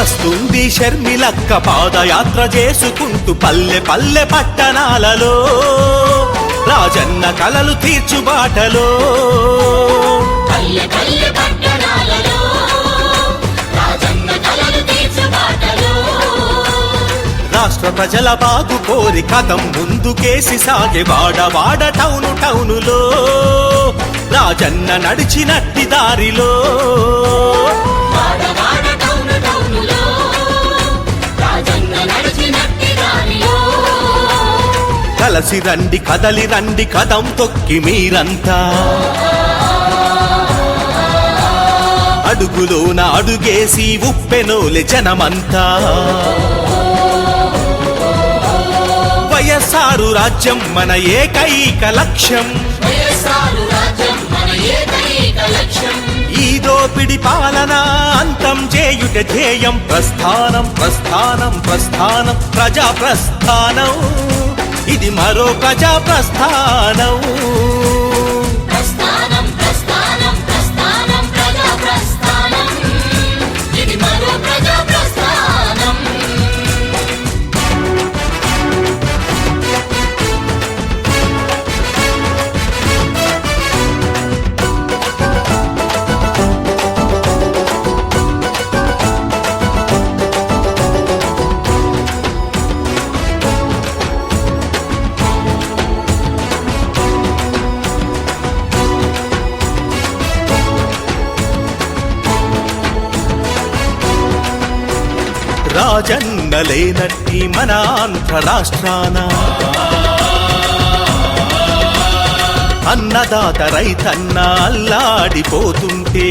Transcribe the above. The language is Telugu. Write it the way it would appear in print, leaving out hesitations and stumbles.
వస్తుంది షర్మిలక్క పాదయాత్ర చేసుకుంటూ పల్లె పల్లె పట్టణాలలో రాజన్న కలలు తీర్చుబాటలో పల్లె పల్లె పట్టణాలలో రాజన్న కలలు తీర్చుబాటలో రాష్ట్ర ప్రజల బాగు కోరి కథం ముందుకేసి సాగే వాడ టౌనులో రాజన్న నడిచినట్టి దారిలో కలసి రండి కదలి రండి కదం తొక్కి మీరంతా అడుగులోన అడుగేసి ఉప్పెనోలె జనమంతా వైఎస్ఆర్ రాజ్యం మన ఏకైక లక్ష్యం ఈ దోపిడి పాలన అంతం చేయుట ధ్యేయం ప్రస్థానం ప్రస్థానం ప్రస్థానం ప్రజా ప్రస్థానం ఇది మరో ప్రజా ప్రస్థానం ప్రస్థానం ప్రస్థానం ప్రస్థానం ప్రజా ప్రస్థానం ఇది మరో ప్రజా ప్రస్థానం రాజన్న లేనట్టి మన ఆంధ్ర రాష్ట్రాన అన్నదాత రైతన్న అల్లాడిపోతుంటే